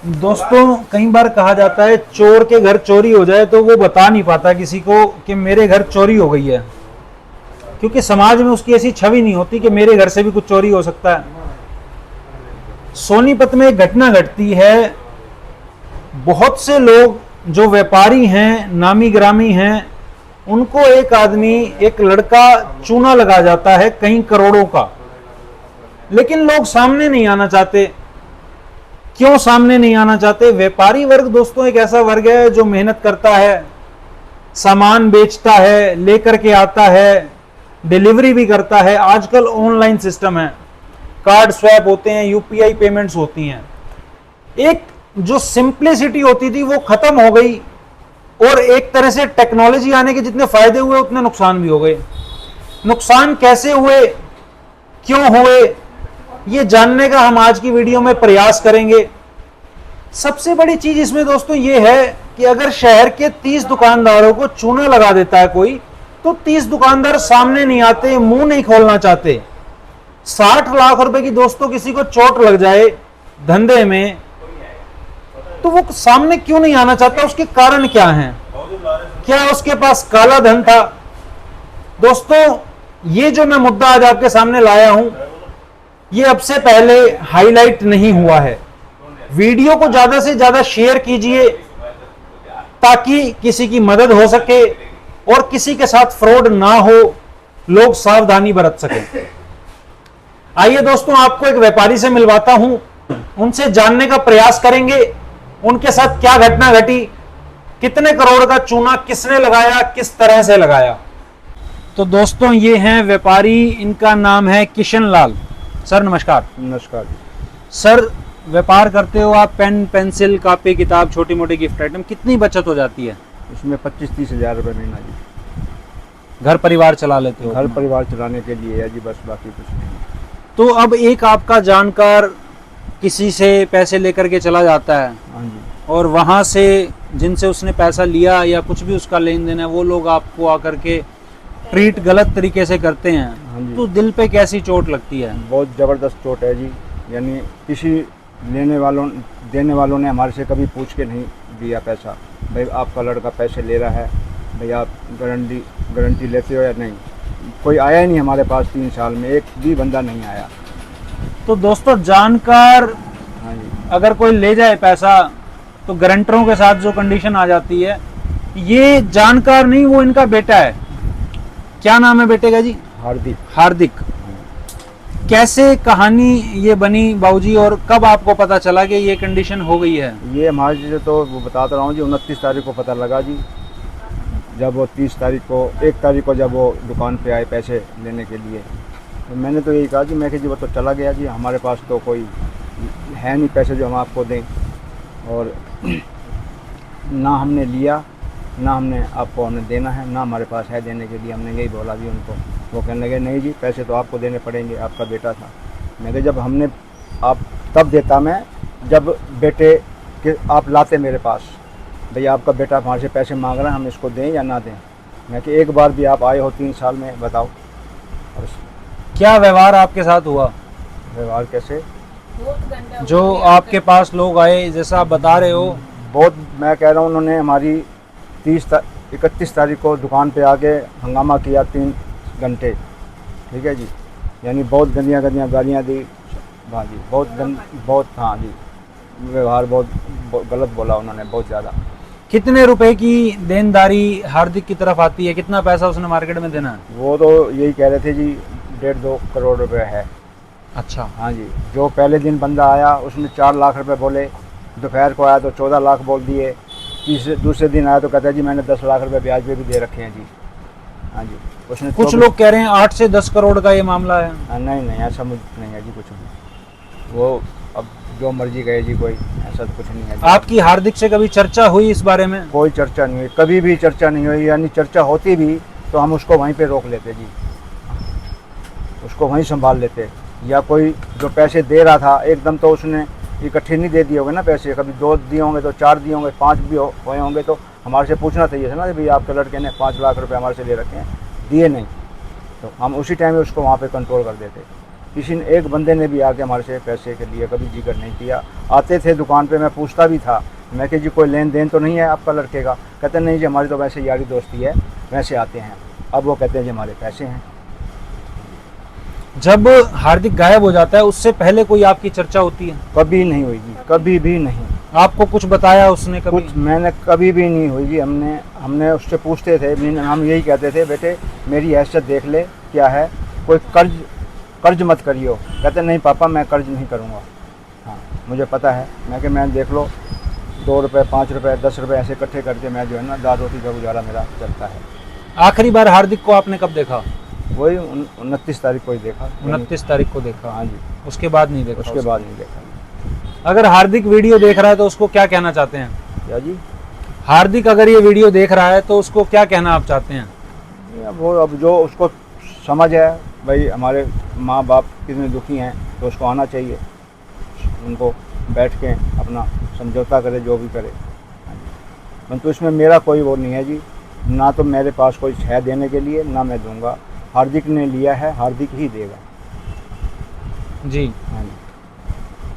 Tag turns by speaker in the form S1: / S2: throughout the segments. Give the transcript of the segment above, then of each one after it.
S1: दोस्तों कई बार कहा जाता है चोर के घर चोरी हो जाए तो वो बता नहीं पाता किसी को कि मेरे घर चोरी हो गई है, क्योंकि समाज में उसकी ऐसी छवि नहीं होती कि मेरे घर से भी कुछ चोरी हो सकता है। सोनीपत में एक घटना घटती है। बहुत से लोग जो व्यापारी हैं, नामी ग्रामी हैं, उनको एक आदमी, एक लड़का चूना लगा जाता है कई करोड़ों का, लेकिन लोग सामने नहीं आना चाहते। क्यों सामने नहीं आना चाहते? व्यापारी वर्ग दोस्तों एक ऐसा वर्ग है जो मेहनत करता है, सामान बेचता है, लेकर के आता है, डिलीवरी भी करता है। आजकल ऑनलाइन सिस्टम है, कार्ड स्वैप होते हैं, यूपीआई पेमेंट्स होती हैं। एक जो सिंप्लिसिटी होती थी वो खत्म हो गई, और एक तरह से टेक्नोलॉजी आने के जितने फायदे हुए उतने नुकसान भी हो गए। नुकसान कैसे हुए, क्यों हुए, ये जानने का हम आज की वीडियो में प्रयास करेंगे। सबसे बड़ी चीज इसमें दोस्तों ये है कि अगर शहर के 30 दुकानदारों को चूना लगा देता है कोई, तो 30 दुकानदार सामने नहीं आते, मुंह नहीं खोलना चाहते। 60 लाख रुपए की दोस्तों किसी को चोट लग जाए धंधे में, तो वो सामने क्यों नहीं आना चाहता? उसके कारण क्या हैं? क्या उसके पास काला धन था? दोस्तों ये जो मैं मुद्दा आज आपके सामने लाया हूं, ये अब से पहले हाईलाइट नहीं हुआ है। वीडियो को ज्यादा से ज्यादा शेयर कीजिए ताकि किसी की मदद हो सके और किसी के साथ फ्रॉड ना हो, लोग सावधानी बरत सकें। आइए दोस्तों आपको एक व्यापारी से मिलवाता हूं, उनसे जानने का प्रयास करेंगे उनके साथ क्या घटना घटी, कितने करोड़ का चूना किसने लगाया, किस तरह से लगाया। तो दोस्तों ये हैं व्यापारी, इनका नाम है किशन लाल। सर नमस्कार।
S2: नमस्कार
S1: सर, व्यापार करते हो आप, पेन पेंसिल कापी किताब छोटी मोटी गिफ्ट आइटम, कितनी बचत हो जाती है
S2: इसमें? 25-30 हज़ार रुपये महीना जी।
S1: घर परिवार चला लेते हो?
S2: घर परिवार चलाने के लिए है जी, बस, बाकी कुछ नहीं।
S1: तो अब एक आपका जानकार किसी से पैसे लेकर के चला जाता है,
S2: हाँ जी,
S1: और वहां से जिनसे उसने पैसा लिया या कुछ भी उसका लेन देन है, वो लोग आपको आकर के ट्रीट गलत तरीके से करते हैं,
S2: हाँ जी।
S1: तो दिल पे कैसी चोट लगती है?
S2: बहुत ज़बरदस्त चोट है जी। यानी किसी देने वालों ने हमारे से कभी पूछ के नहीं दिया पैसा, भाई आपका लड़का पैसे ले रहा है, भाई आप गारंटी लेते हो या नहीं। कोई आया ही नहीं हमारे पास, 3 साल में एक भी बंदा नहीं आया।
S1: तो दोस्तों जानकार
S2: हाँ जी,
S1: अगर कोई ले जाए पैसा तो गारंटरों के साथ जो कंडीशन आ जाती है, ये जानकार नहीं, वो इनका बेटा है। क्या नाम है बेटे का जी?
S2: हार्दिक।
S1: हार्दिक। कैसे कहानी ये बनी बाबूजी, और कब आपको पता चला कि ये कंडीशन हो गई है?
S2: ये हमारे से तो वो बताता रहा हूँ जी, 29 तारीख को पता लगा जी। जब वो 30 तारीख को, 1 तारीख को जब वो दुकान पे आए पैसे लेने के लिए, तो मैंने तो यही कहा जी, मैं कि जी वो तो चला गया जी, हमारे पास तो कोई है नहीं पैसे जो हम आपको दें, और ना हमने लिया, ना हमने आपको हमें देना है, ना हमारे पास है देने के लिए। हमने यही बोला जी उनको। वो कहने लगे नहीं जी पैसे तो आपको देने पड़ेंगे, आपका बेटा था। मैं कहा जब हमने, आप तब देता मैं जब बेटे के आप लाते मेरे पास, भैया आपका बेटा हमारे से पैसे मांग रहा है, हम इसको दें या ना दें। मैं कि एक बार भी आप आए हो 3 साल में, बताओ। और
S1: क्या व्यवहार आपके साथ हुआ?
S2: व्यवहार कैसे?
S1: जो आपके पास लोग आए, जैसा आप बता रहे हो,
S2: बहुत, मैं कह रहा हूँ, उन्होंने हमारी 31 तारीख को दुकान पे आके हंगामा किया 3 घंटे, ठीक है जी। यानी बहुत गंदियाँ गालियाँ दी, हाँ जी, बहुत, हाँ जी, व्यवहार बहुत गलत बोला उन्होंने, बहुत ज़्यादा।
S1: कितने रुपए की देनदारी हार्दिक की तरफ आती है? कितना पैसा उसने मार्केट में देना है?
S2: वो तो यही कह रहे थे जी 1.5-2 करोड़ रुपए है।
S1: अच्छा।
S2: हाँ जी, जो पहले दिन बंदा आया उसने 4 लाख रुपए बोले, दोपहर को आया तो 14 लाख बोल दिए, दूसरे दिन आया तो कहता है जी मैंने 10 लाख रुपए ब्याज पे भी दे रखे हैं जी। हाँ जी, उसने
S1: कुछ लोग कह रहे हैं 8 से 10 करोड़ का ये मामला है।
S2: नहीं ऐसा मुझ नहीं है जी कुछ भी। वो अब जो मर्जी कहे जी, कोई ऐसा तो कुछ नहीं है जी।
S1: आपकी हार्दिक से कभी चर्चा हुई इस बारे में?
S2: कोई चर्चा नहीं हुई, कभी भी चर्चा नहीं हुई। यानी चर्चा होती भी तो हम उसको वहीं पे रोक लेते जी, उसको वहीं संभाल लेते। या कोई जो पैसे दे रहा था एकदम तो उसने इकट्ठे नहीं दे दिए होंगे ना पैसे, कभी 2 दिए होंगे तो 4 दिए होंगे, 5 भी हुए होंगे, तो हमारे से पूछना चाहिए था ना भाई आपके लड़के ने 5 लाख रुपए हमारे से ले रखे हैं, दिए नहीं, तो हम उसी टाइम में उसको वहाँ पे कंट्रोल कर देते। किसी ने एक बंदे ने भी आके हमारे से पैसे के लिए कभी जिक्र नहीं किया। आते थे दुकान पे, मैं पूछता भी था, मैं कि जी कोई लेन देन तो नहीं है आपका लड़के का? कहते नहीं जी हमारी तो वैसे यारी दोस्ती है, वैसे आते हैं। अब वो कहते हैं जी हमारे पैसे हैं।
S1: जब हार्दिक गायब हो जाता है उससे पहले कोई आपकी चर्चा होती है?
S2: कभी नहीं हुई जी, कभी भी नहीं।
S1: आपको कुछ बताया उसने कभी?
S2: कुछ मैंने कभी भी नहीं हुई जी। हमने उससे पूछते थे, हम यही कहते थे बेटे मेरी हैसियत देख ले क्या है, कोई कर्ज मत करियो। कहते नहीं पापा मैं कर्ज नहीं करूँगा, हाँ मुझे पता है। मैं कि मैं देख लो 2 रुपये 5 रुपये 10 रुपये ऐसे इकट्ठे करके मैं जो है ना दाल रोटी का गुजारा मेरा चलता है।
S1: आखिरी बार हार्दिक को आपने कब देखा?
S2: वही 29 तारीख को ही देखा।
S1: 29 तारीख को देखा?
S2: हाँ जी,
S1: उसके बाद नहीं देखा?
S2: उसके बाद नहीं देखा।
S1: अगर हार्दिक वीडियो देख रहा है तो उसको क्या कहना चाहते हैं?
S2: क्या जी?
S1: हार्दिक अगर ये वीडियो देख रहा है तो उसको क्या कहना आप चाहते हैं?
S2: वो अब जो उसको समझ है भाई, हमारे माँ बाप कितने दुखी हैं, तो उसको आना चाहिए, उनको बैठ के अपना समझौता करे, जो भी करे। परंतु इसमें मेरा कोई वो नहीं है जी, ना तो मेरे पास कोई है देने के लिए, ना मैं दूंगा। हार्दिक ने लिया है, हार्दिक ही देगा
S1: जी।
S2: हाँ जी।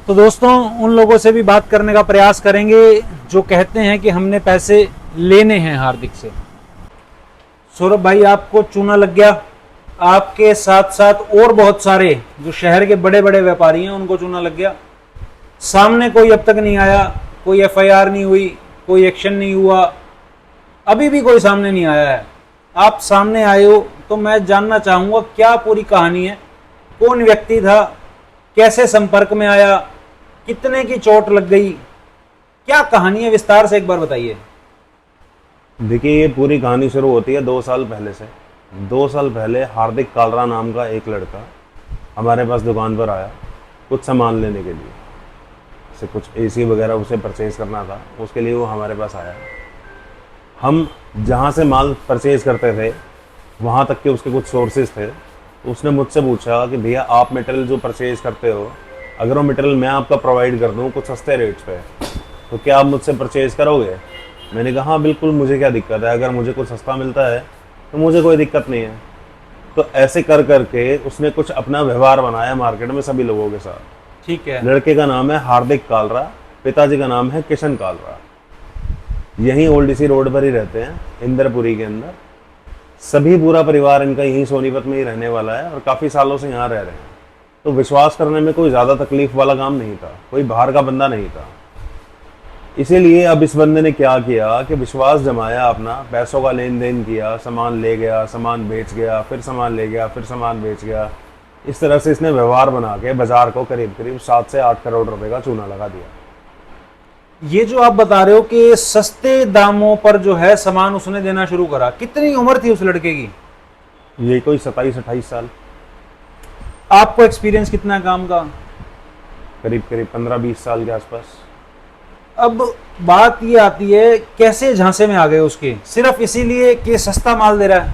S1: तो दोस्तों उन लोगों से भी बात करने का प्रयास करेंगे जो कहते हैं कि हमने पैसे लेने हैं हार्दिक से। सौरभ भाई आपको चूना लग गया, आपके साथ साथ और बहुत सारे जो शहर के बड़े बड़े व्यापारी हैं उनको चूना लग गया। सामने कोई अब तक नहीं आया, कोई एफआईआर नहीं हुई, कोई एक्शन नहीं हुआ, अभी भी कोई सामने नहीं आया है। आप सामने आए हो तो मैं जानना चाहूंगा क्या पूरी कहानी है, कौन व्यक्ति था, कैसे संपर्क में आया, कितने की चोट लग गई, क्या कहानी है, विस्तार से एक बार बताइए।
S3: देखिए ये पूरी कहानी शुरू होती है 2 साल पहले से। 2 साल पहले हार्दिक कालरा नाम का एक लड़का हमारे पास दुकान पर आया कुछ सामान लेने के लिए। से कुछ एसी वगैरह उसे परचेज करना था, उसके लिए वो हमारे पास आया। हम जहाँ से माल परचेज करते थे वहाँ तक के उसके कुछ सोर्सेज थे। तो उसने मुझसे पूछा कि भैया आप मटेरियल जो परचेज करते हो, अगर वो मटेरियल मैं आपका प्रोवाइड कर दूँ कुछ सस्ते रेट्स पे, तो क्या आप मुझसे परचेज करोगे? मैंने कहा हाँ बिल्कुल, मुझे क्या दिक्कत है, अगर मुझे कुछ सस्ता मिलता है तो मुझे कोई दिक्कत नहीं है। तो ऐसे कर करके उसने कुछ अपना व्यवहार बनाया मार्केट में सभी लोगों के साथ।
S1: ठीक है।
S3: लड़के का नाम है हार्दिक कालरा, पिताजी का नाम है किशन कालरा। यहीं ओल्ड सी रोड पर ही रहते हैं, इंद्रपुरी के अंदर। सभी पूरा परिवार इनका यहीं सोनीपत में ही रहने वाला है और काफ़ी सालों से यहाँ रह रहे हैं। तो विश्वास करने में कोई ज़्यादा तकलीफ वाला काम नहीं था, कोई बाहर का बंदा नहीं था। इसीलिए अब इस बंदे ने क्या किया कि विश्वास जमाया अपना, पैसों का लेन देन किया, सामान ले गया, सामान बेच गया, फिर सामान ले गया, फिर सामान बेच गया। इस तरह से इसने व्यवहार बना के बाजार को करीब करीब 7 से 8 करोड़ रुपए का चूना लगा दिया।
S1: ये जो आप बता रहे हो कि सस्ते दामों पर जो है सामान उसने देना शुरू करा, कितनी उम्र थी उस लड़के की?
S3: ये कोई 27-28 साल।
S1: आपको एक्सपीरियंस कितना है काम का?
S3: करीब करीब 15-20 साल के आसपास।
S1: अब बात ये आती है कैसे झांसे में आ गए उसके, सिर्फ इसीलिए कि सस्ता माल दे रहा है?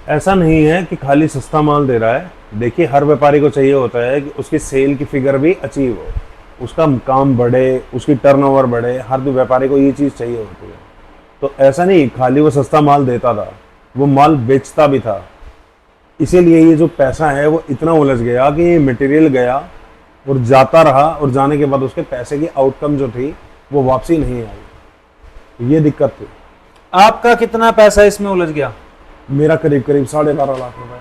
S3: ऐसा नहीं है कि खाली सस्ता माल दे रहा है। देखिए हर व्यापारी को चाहिए होता है कि उसकी सेल की फिगर भी अचीव हो, उसका काम बढ़े, उसकी टर्नओवर बढ़े। हर व्यापारी को ये चीज़ चाहिए होती है। तो ऐसा नहीं खाली वो सस्ता माल देता था, वो माल बेचता भी था। इसीलिए ये जो पैसा है वो इतना उलझ गया कि ये मटेरियल गया और जाता रहा, और जाने के बाद उसके पैसे की आउटकम जो थी वो वापसी नहीं आई। ये दिक्कत थी।
S1: आपका कितना पैसा इसमें उलझ गया?
S3: मेरा करीब करीब 12.5 लाख रुपए।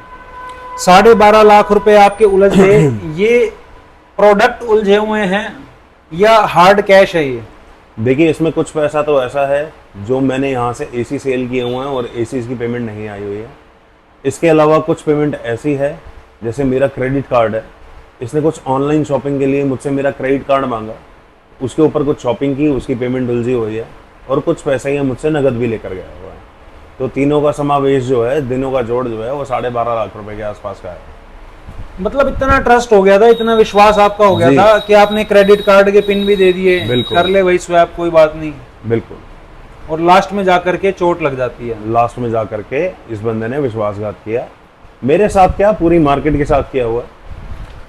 S1: 12.5 लाख रुपए आपके उलझ गए। ये प्रोडक्ट उलझे हुए हैं या हार्ड कैश है ये?
S3: देखिए इसमें कुछ पैसा तो ऐसा है जो मैंने यहाँ से एसी सेल किए हुए हैं और एसी की पेमेंट नहीं आई हुई है। इसके अलावा कुछ पेमेंट ऐसी है जैसे मेरा क्रेडिट कार्ड है, इसने कुछ ऑनलाइन शॉपिंग के लिए मुझसे मेरा क्रेडिट कार्ड मांगा, उसके ऊपर कुछ शॉपिंग की, उसकी पेमेंट उलझी हुई है। और कुछ पैसे ये मुझसे नगद भी लेकर गया हुआ है। तो तीनों का समावेश जो है, दिनों का जोड़ जो है वो 12.5 लाख रुपए के आसपास का है।
S1: मतलब इतना ट्रस्ट हो गया था, इतना विश्वास आपका हो गया
S3: जी।
S1: था कि आपने क्रेडिट कार्ड के पिन भी दे दिए,
S3: बिल्कुल।
S1: कर ले वही स्वैप, कोई बात नहीं।
S3: बिल्कुल।
S1: और लास्ट में जाकर के चोट लग जाती है।
S3: लास्ट में जाकर के इस बंदे ने विश्वासघात किया, मेरे साथ क्या पूरी मार्केट के साथ किया हुआ है।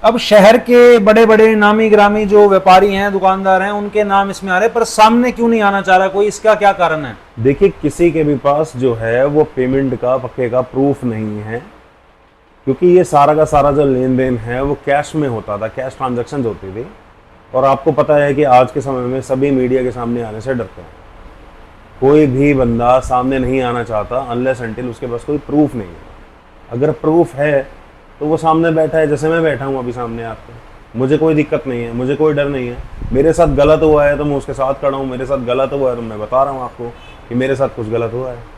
S1: अब शहर के बड़े बड़े नामी ग्रामी जो व्यापारी हैं, दुकानदार हैं, उनके नाम इसमें आ रहे, पर सामने क्यों नहीं आना चाह रहा कोई? इसका क्या कारण है?
S3: देखिए किसी के भी पास जो है वो पेमेंट का पक्के का प्रूफ नहीं है, क्योंकि ये सारा का सारा जो लेन देन है वो कैश में होता था, कैश ट्रांजैक्शंस होती थी। और आपको पता है कि आज के समय में सभी मीडिया के सामने आने से डरते हैं। कोई भी बंदा सामने नहीं आना चाहता अनलेस अनटिल उसके पास कोई प्रूफ नहीं है। अगर प्रूफ है तो वो सामने बैठा है, जैसे मैं बैठा हूँ अभी सामने आपके, मुझे कोई दिक्कत नहीं है, मुझे कोई डर नहीं है। मेरे साथ गलत हुआ है तो मैं उसके साथ खड़ा हूँ, मेरे साथ गलत हुआ है तो मैं बता रहा हूँ आपको कि मेरे साथ कुछ गलत हुआ है।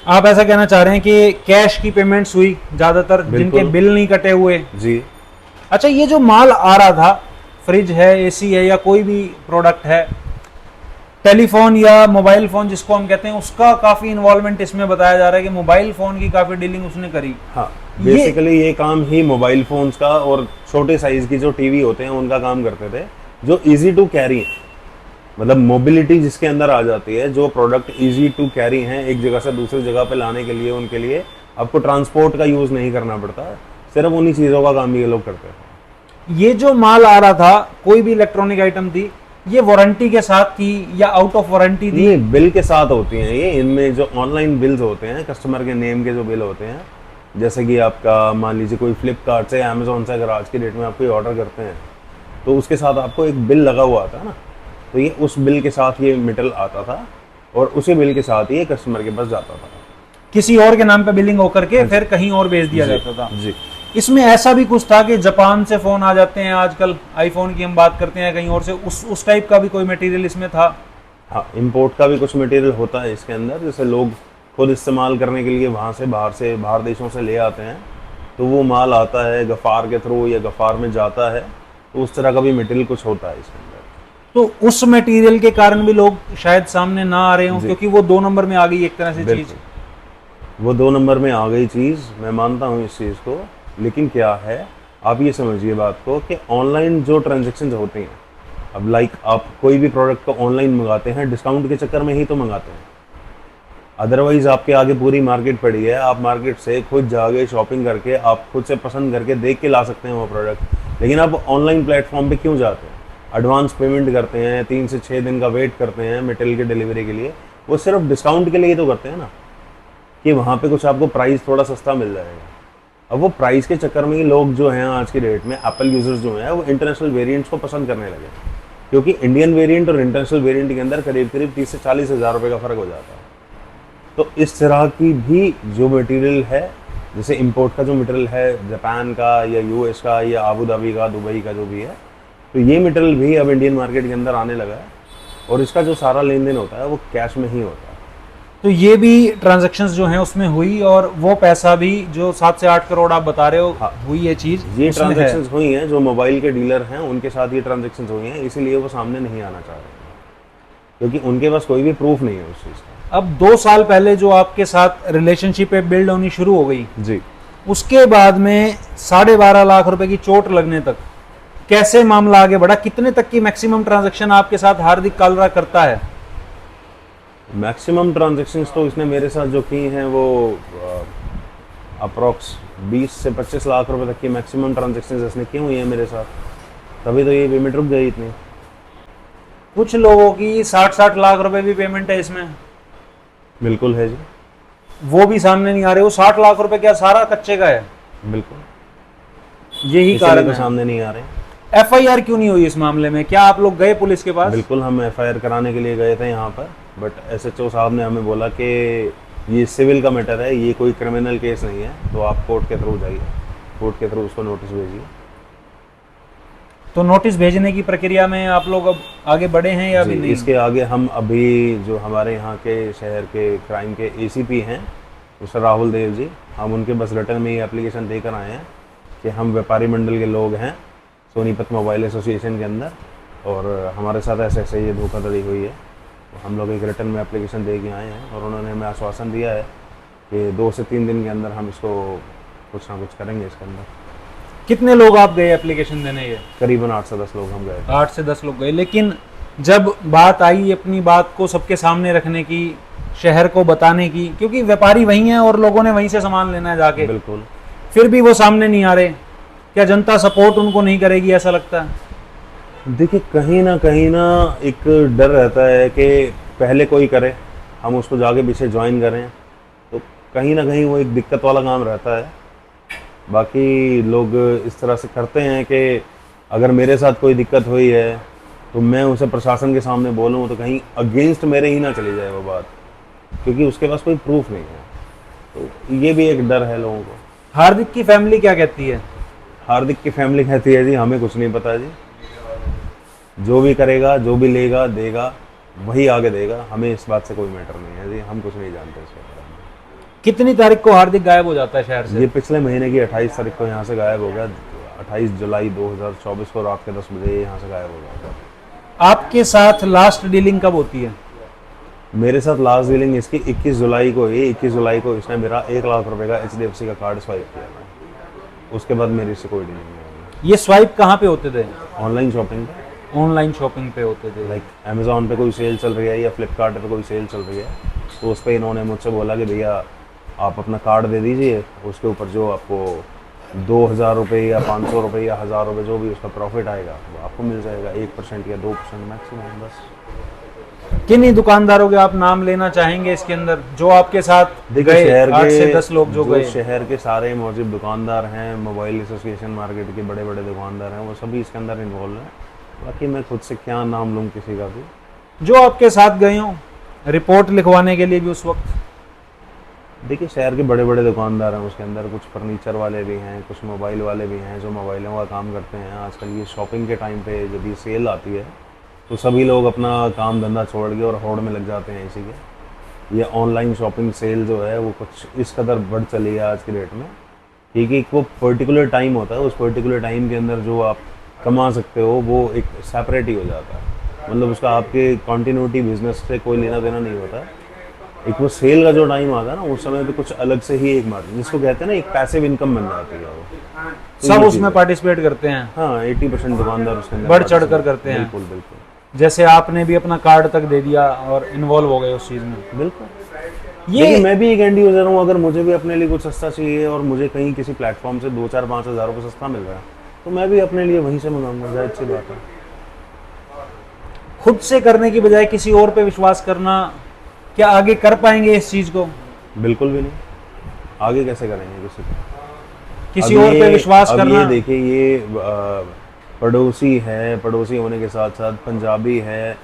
S1: आप ऐसा कहना चाह रहे हैं कि कैश की पेमेंट्स हुई ज्यादातर, जिनके
S3: बिल्कुल।
S1: बिल नहीं कटे हुए।
S3: जी।
S1: अच्छा, ये जो माल आ रहा था, फ्रिज है, एसी है, या कोई भी प्रोडक्ट है, टेलीफोन या मोबाइल फोन जिसको हम कहते हैं, उसका काफी इन्वॉल्वमेंट इसमें बताया जा रहा है कि मोबाइल फोन की काफी डीलिंग उसने करी।
S3: हाँ, बेसिकली ये काम ही मोबाइल फोन्स का और छोटे साइज की जो टीवी होते हैं उनका काम करते थे, जो इजी टू कैरी है। मतलब मोबिलिटी जिसके अंदर आ जाती है, जो प्रोडक्ट इजी टू कैरी हैं, एक जगह से दूसरी जगह पे लाने के लिए, उनके लिए आपको ट्रांसपोर्ट का यूज नहीं करना पड़ता है, सिर्फ उन्हीं चीज़ों का काम ये लोग करते हैं।
S1: ये जो माल आ रहा था, कोई भी इलेक्ट्रॉनिक आइटम थी, ये वारंटी के साथ थी या आउट ऑफ वारंटी थी?
S3: ये बिल के साथ होती हैं। ये इनमें जो ऑनलाइन बिल्स होते हैं, कस्टमर के नेम के जो बिल होते हैं, जैसे कि आपका मान लीजिए कोई फ्लिपकार्ट से, अमेजोन से अगर आज की डेट में आप कोई ऑर्डर करते हैं तो उसके साथ आपको एक बिल लगा हुआ आता है ना, तो ये उस बिल के साथ ये मटेरियल आता था और उसी बिल के साथ ये कस्टमर के पास जाता था।
S1: किसी और के नाम पे बिलिंग होकर के फिर कहीं और भेज दिया जाता था।
S3: जी।
S1: इसमें ऐसा भी कुछ था कि जापान से फोन आ जाते हैं आजकल, आईफोन की हम बात करते हैं, कहीं और से उस टाइप का भी कोई मटेरियल इसमें था?
S3: हाँ, इंपोर्ट का भी कुछ मटेरियल होता है इसके अंदर, जैसे लोग खुद इस्तेमाल करने के लिए वहाँ से बाहर देशों से ले आते हैं, तो वो माल आता है गफ़ार के थ्रू या गफ़ार में जाता है, तो उस तरह का भी मटेरियल कुछ होता है इसके अंदर।
S1: तो उस मटेरियल के कारण भी लोग शायद सामने ना आ रहे हों, क्योंकि वो 2 नंबर में आ गई एक तरह से चीज।
S3: वो 2 नंबर में आ गई चीज़, मैं मानता हूँ इस चीज़ को, लेकिन क्या है, आप ये समझिए बात को कि ऑनलाइन जो ट्रांजेक्शन होते हैं, अब लाइक आप कोई भी प्रोडक्ट को ऑनलाइन मंगाते हैं, डिस्काउंट के चक्कर में ही तो मंगाते हैं। अदरवाइज आपके आगे पूरी मार्केट पड़ी है, आप मार्केट से खुद जाके शॉपिंग करके, आप खुद से पसंद करके देख के ला सकते हैं वो प्रोडक्ट। लेकिन आप ऑनलाइन प्लेटफॉर्म पे क्यों जाते हैं? एडवांस पेमेंट करते हैं, 3 से 6 दिन का वेट करते हैं मटेरियल के डिलीवरी के लिए, वो सिर्फ डिस्काउंट के लिए तो करते हैं ना, कि वहाँ पे कुछ आपको प्राइस थोड़ा सस्ता मिल जाएगा। अब वो प्राइस के चक्कर में ही लोग जो हैं आज की डेट में, एप्पल यूजर्स जो हैं, वो इंटरनेशनल वेरिएंट्स को पसंद करने लगे, क्योंकि इंडियन वेरिएंट और इंटरनेशनल वेरिएंट के अंदर करीब 30 से 40 हज़ार रुपये का फ़र्क हो जाता है। तो इस तरह की भी जो मटेरियल है, जैसे इंपोर्ट का जो मटेरियल है जापान का या यूएस का या आबू धाबी का, दुबई का जो भी है, तो ये मटेरियल भी अब इंडियन मार्केट के अंदर आने लगा है और इसका जो सारा लेन देन होता है वो कैश में ही होता है।
S1: तो ये भी ट्रांजैक्शंस जो हैं उसमें हुई, और वो पैसा भी जो 7 से 8 करोड़ आप बता रहे हो,
S3: हाँ,
S1: हुई ये चीज़,
S3: ये ट्रांजैक्शंस हुई हैं। जो मोबाइल के डीलर हैं उनके साथ ये ट्रांजैक्शंस हुई हैं, इसीलिए वो सामने नहीं आना चाह रहे हैं, क्योंकि उनके पास कोई भी प्रूफ नहीं है उस चीज़ का।
S1: अब 2 साल पहले जो आपके साथ रिलेशनशिप बिल्ड होनी शुरू हो गई,
S3: जी।
S1: उसके बाद में 12.5 लाख रुपए की चोट लगने तक कैसे मामला आगे बढ़ा? कितने तक की मैक्सिमम ट्रांजैक्शन आपके साथ हार्दिक कालरा करता है?
S3: मैक्सिमम ट्रांजैक्शंस तो इसने मेरे साथ जो की हैं वो अप्रॉक्स 20 से 25 लाख रुपए तक की मैक्सिमम ट्रांजैक्शंस इसने की हुई हैं मेरे साथ, तभी तो ये पेमेंट रुक गई इतनी।
S1: कुछ लोगों की 60-60 लाख रुपए भी पेमेंट है इसमें।
S3: बिल्कुल है जी।
S1: वो भी सामने नहीं आ रहे। वो 60 लाख रुपए क्या सारा कच्चे का है?
S3: बिल्कुल,
S1: यही
S3: इसीलिए
S1: कारण
S3: तो
S1: है।
S3: सामने नहीं आ रहे।
S1: एफआईआर क्यों नहीं हुई इस मामले में? क्या आप लोग गए पुलिस के पास?
S3: बिल्कुल, हम एफआईआर कराने के लिए गए थे यहाँ पर, बट एसएचओ साहब ने हमें बोला कि ये सिविल का मैटर है, ये कोई क्रिमिनल केस नहीं है, तो आप कोर्ट के थ्रू जाइए, कोर्ट के थ्रू उसको नोटिस भेजिए।
S1: तो नोटिस भेजने की प्रक्रिया में आप लोग अब आगे बढ़े हैं या अभी नहीं?
S3: इसके आगे हम अभी जो हमारे यहाँ के शहर के क्राइम के एसीपी हैं मिस्टर राहुल देव जी, हम उनके बस रिटर्न में ये एप्लीकेशन देकर आए हैं कि हम व्यापारी मंडल के लोग हैं सोनीपत मोबाइल एसोसिएशन के अंदर, और हमारे साथ ऐसे ऐसे ये धोखाधड़ी हुई है। तो हम लोग एक रिटर्न में एप्लीकेशन दे के आए हैं और उन्होंने हमें आश्वासन दिया है कि 2 से 3 दिन के अंदर हम इसको कुछ ना कुछ करेंगे इसके अंदर।
S1: कितने लोग आप गए एप्लीकेशन देने? ये
S3: करीबन 8 से 10 लोग हम गए।
S1: 8 से 10 लोग गए। लेकिन जब बात आई अपनी बात को सबके सामने रखने की, शहर को बताने की, क्योंकि व्यापारी वही हैं और लोगों ने वहीं से सामान लेना है जाके,
S3: बिल्कुल,
S1: फिर भी वो सामने नहीं आ रहे, क्या जनता सपोर्ट उनको नहीं करेगी ऐसा लगता है?
S3: देखिए, कहीं ना एक डर रहता है कि पहले कोई करे, हम उसको जाके पीछे ज्वाइन करें, तो कहीं ना कहीं वो एक दिक्कत वाला काम रहता है। बाकी लोग इस तरह से करते हैं कि अगर मेरे साथ कोई दिक्कत हुई है तो मैं उसे प्रशासन के सामने बोलूँ तो कहीं अगेंस्ट मेरे ही ना चली जाए वो बात, क्योंकि उसके पास कोई प्रूफ नहीं है। तो ये भी एक डर है लोगों को।
S1: हार्दिक की फैमिली क्या कहती है?
S3: हार्दिक की फैमिली कहती है जी हमें कुछ नहीं पता जी, जो भी करेगा, जो भी लेगा देगा वही आगे देगा, हमें इस बात से कोई मैटर नहीं है जी, हम कुछ नहीं जानते इसके बारे में।
S1: कितनी तारीख को हार्दिक गायब हो जाता है शहर से?
S3: ये पिछले महीने की 28 तारीख को यहाँ से गायब हो गया। 28 जुलाई 2024 को रात के 10 बजे ये यहाँ से गायब हो गया।
S1: आपके साथ लास्ट डीलिंग कब होती है?
S3: मेरे साथ लास्ट डीलिंग इसकी 21 जुलाई को हुई। 21 जुलाई को इसने मेरा 1 लाख रुपए का HDFC का कार्ड स्वाइप किया था। उसके बाद मेरी इससे कोई डीलिंग नहीं हुई।
S1: ये स्वाइप कहाँ पे होते थे?
S3: ऑनलाइन शॉपिंग,
S1: ऑनलाइन शॉपिंग पे होते थे।
S3: लाइक अमेज़ॉन पे कोई सेल चल रही है या फ्लिपकार्ट पे कोई सेल चल रही है, तो उस पर इन्होंने मुझसे बोला कि भैया आप अपना कार्ड दे दीजिए, उसके ऊपर जो आपको 2000 रुपये या 500 रुपये या 1000 रुपये जो भी उसका प्रॉफिट आएगा वो आपको मिल जाएगा, 1% या 2% मैक्सिमम। बस
S1: किन ही दुकानदारों के आप नाम लेना चाहेंगे इसके अंदर जो आपके साथ
S3: देखिए,
S1: गए?
S3: शहर
S1: 8
S3: के
S1: से 10 लोग जो गए।
S3: शहर के सारे मौजूद दुकानदार हैं, मोबाइल एसोसिएशन मार्केट के बड़े बड़े दुकानदार हैं, वो सभी इसके अंदर इन्वॉल्व हैं। बाकी मैं खुद से क्या नाम लूँ किसी का भी।
S1: जो आपके साथ गए हों रिपोर्ट लिखवाने के लिए भी उस वक्त?
S3: देखिए, शहर के बड़े बड़े दुकानदार हैं उसके अंदर, कुछ फर्नीचर वाले भी हैं, कुछ मोबाइल वाले भी हैं जो मोबाइलों का काम करते हैं। आजकल ये शॉपिंग के टाइम पे जब ये सेल आती है तो सभी लोग अपना काम धंधा छोड़ के और होड़ में लग जाते हैं इसी के। ये ऑनलाइन शॉपिंग सेल जो है वो कुछ इस कदर बढ़ चली है आज की डेट में, ठीक है। वो पर्टिकुलर टाइम होता है, उस पर्टिकुलर टाइम के अंदर जो आप कमा सकते हो वो एक सेपरेट ही हो जाता है, मतलब उसका आपके कंटिन्यूटी बिजनेस से कोई लेना देना नहीं होता। एक वो सेल का जो टाइम आता है ना, उस समय पे कुछ अलग से ही एक मार्जिन, जिसको कहते हैं ना, एक पैसिव इनकम बन जाती है वो। तो
S1: सब
S3: ये
S1: उसमें
S3: चीज़ है।
S1: पार्टिसिपेट करते हैं?
S3: हाँ, 80% दुकानदार उसके अंदर
S1: बढ़ चढ़ कर
S3: participate-
S1: करते हैं।
S3: बिल्कुल बिल्कुल
S1: जैसे आपने भी अपना कार्ड तक दे दिया और इन्वॉल्व हो गए उस चीज में।
S3: बिल्कुल।
S1: ये
S3: लेकिन मैं भी एक एंड यूजर हूँ, अगर मुझे भी अपने लिए कुछ सस्ता चाहिए और मुझे कहीं किसी प्लेटफॉर्म से 2-4-5 हज़ार रुपये सस्ता मिल रहा है तो मैं भी अपने लिए वहीं से मंगाऊंगा, जाहिर सी बात है।
S1: खुद से करने की बजाय किसी और पे विश्वास करना, क्या आगे कर पाएंगे इस चीज को?
S3: बिल्कुल भी नहीं, आगे कैसे करेंगे किसी को?
S1: किसी
S3: अब
S1: और
S3: ये-
S1: पे विश्वास
S3: अब
S1: करना?
S3: ये देखिए, ये पड़ोसी है, पड़ोसी होने के साथ साथ पंजाबी है,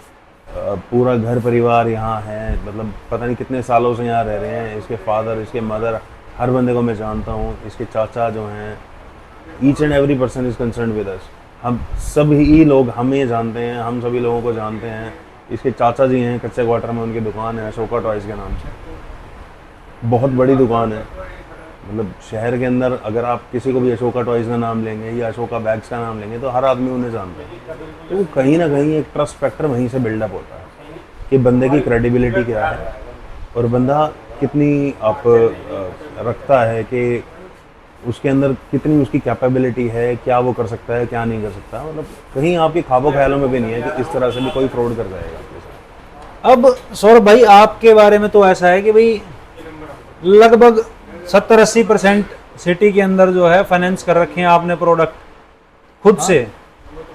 S3: पूरा घर परिवार यहाँ है, मतलब पता नहीं कितने सालों से यहाँ रह रहे हैं। इसके फादर, इसके मदर, हर बंदे को मैं जानता हूँ। इसके चाचा जो हैं, each and every person is concern with us. हम सभी लोग हमें जानते हैं, हम सभी लोगों को जानते हैं। इसके चाचा जी हैं, कच्चे क्वार्टर में उनकी दुकान है अशोका टॉयज़ के नाम से, बहुत बड़ी दुकान है। मतलब शहर के अंदर अगर आप किसी को भी अशोका टॉयज़ का नाम लेंगे या अशोका बैग्स का नाम लेंगे तो हर आदमी उन्हें जानता है। तो कहीं ना कहीं एक ट्रस्ट फैक्टर वहीं से बिल्डअप होता है कि बंदे की क्रेडिबिलिटी क्या है और बंदा कितनी आप रखता है, कि उसके अंदर कितनी उसकी कैपेबिलिटी है, क्या वो कर सकता है, क्या नहीं कर सकता। मतलब कहीं आपके ख्वाबों ख्यालों में भी नहीं है कि इस तरह से भी कोई फ्रॉड कर जाएगा आपके साथ।
S1: अब सौरभ भाई, आपके बारे में तो ऐसा है कि भाई लगभग 70-80% सिटी के अंदर जो है फाइनेंस कर रखे हैं आपने प्रोडक्ट खुद से।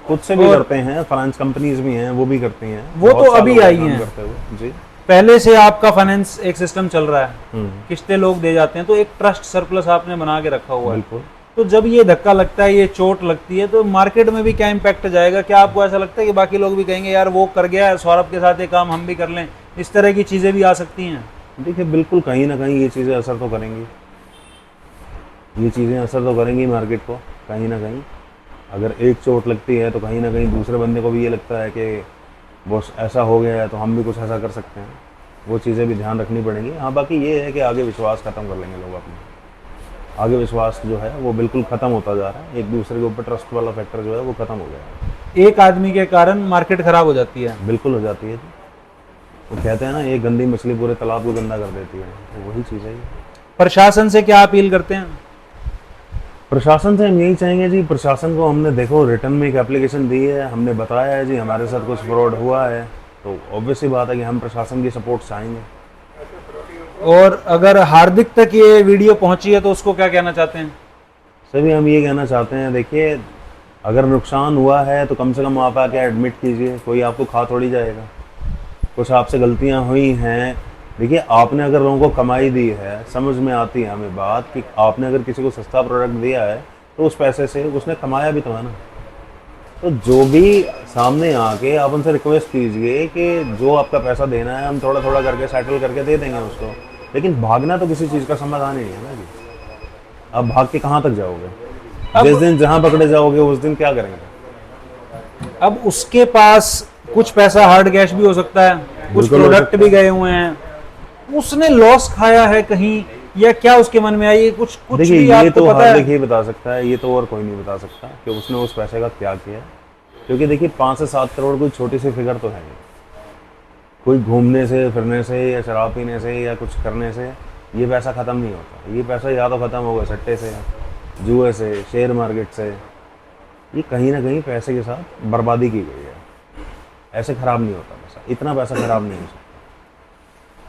S3: खुद से भी करते हैं, फाइनेंस कंपनीज भी हैं वो भी करती हैं।
S1: वो
S3: बहुत
S1: तो
S3: सालों
S1: अभी
S3: से
S1: आई
S3: काम
S1: हैं।
S3: करते हुए। जी।
S1: पहले से आपका फाइनेंस एक सिस्टम चल रहा है,
S3: हम्म,
S1: किस्तें लोग दे जाते हैं, तो एक ट्रस्ट सरप्लस आपने बना के रखा हुआ है।
S3: बिल्कुल।
S1: तो जब ये धक्का लगता है, ये चोट लगती है, तो मार्केट में भी क्या इम्पैक्ट जाएगा? क्या आपको ऐसा लगता है कि बाकी लोग भी कहेंगे यार वो कर गया है, सौरभ के साथ ये काम हम भी कर लें? इस तरह की चीजें भी आ सकती हैं।
S3: देखिए, बिल्कुल कहीं ना कहीं ये चीज़ें असर तो करेंगी, ये चीज़ें असर तो करेंगी मार्केट को कहीं ना कहीं। अगर एक चोट लगती है तो कहीं ना कहीं दूसरे बंदे को भी ये लगता है कि बस ऐसा हो गया है तो हम भी कुछ ऐसा कर सकते हैं। वो चीज़ें भी ध्यान रखनी पड़ेंगी। हाँ, बाकी ये है कि आगे विश्वास ख़त्म कर लेंगे लोग अपने। आगे विश्वास जो है वो बिल्कुल ख़त्म होता जा रहा है। एक दूसरे के ऊपर ट्रस्ट वाला फैक्टर जो है वो ख़त्म हो गया है।
S1: एक आदमी के कारण मार्केट खराब हो जाती है।
S3: बिल्कुल हो जाती है जी। वो कहते हैं ना, एक गंदी मछली पूरे तालाब को गंदा कर देती है, तो वही चीज़ है ये।
S1: प्रशासन से क्या अपील करते हैं?
S3: प्रशासन से हम यही चाहेंगे जी, प्रशासन को हमने देखो रिटर्न में एक एप्लीकेशन दी है, हमने बताया है जी हमारे साथ कुछ फ्रॉड हुआ है, तो ऑब्वियसली बात है कि हम प्रशासन की सपोर्ट चाहेंगे।
S1: और अगर हार्दिक तक ये वीडियो पहुंची है तो उसको क्या कहना चाहते हैं?
S3: सभी हम ये कहना चाहते हैं, देखिए अगर नुकसान हुआ है तो कम से कम आप आके एडमिट कीजिए, कोई आपको खा थोड़ी जाएगा। कुछ आपसे गलतियां हुई हैं देखिए, आपने अगर लोगों को कमाई दी है, समझ में आती है हमें बात कि आपने अगर किसी को सस्ता प्रोडक्ट दिया है तो उस पैसे से उसने कमाया भी तो है ना। तो जो भी सामने आके आप उनसे रिक्वेस्ट कीजिए कि जो आपका पैसा देना है हम थोड़ा थोड़ा करके सेटल करके दे देंगे उसको, लेकिन भागना तो किसी चीज़ का समाधान ही नहीं है ना जी। आप भाग के कहाँ तक जाओगे? जिस दिन जहाँ पकड़े जाओगे उस दिन क्या करेंगे?
S1: अब उसके पास कुछ पैसा हार्ड कैश भी हो सकता है, कुछ
S3: बिल्कुल हो
S1: प्रोडक्ट
S3: सकता
S1: भी गए हुए हैं, उसने लॉस खाया है कहीं, या क्या उसके मन में आई, कुछ कुछ
S3: देखिए,
S1: भी
S3: ये
S1: आपको
S3: तो
S1: पता है?
S3: हार्दिक ही बता सकता है, ये तो और कोई नहीं बता सकता कि उसने उस पैसे का क्या किया। क्योंकि देखिए, 5 से 7 करोड़ कोई छोटी सी फिगर तो है नहीं। कोई घूमने से, फिरने से या शराब पीने से या कुछ करने से ये पैसा ख़त्म नहीं होता। ये पैसा या तो ख़त्म होगा सट्टे से, जुए से, शेयर मार्केट से। ये कहीं ना कहीं पैसे के साथ बर्बादी की गई है। ऐसे ख़राब नहीं होता पैसा, इतना पैसा ख़राब नहीं हो सकता।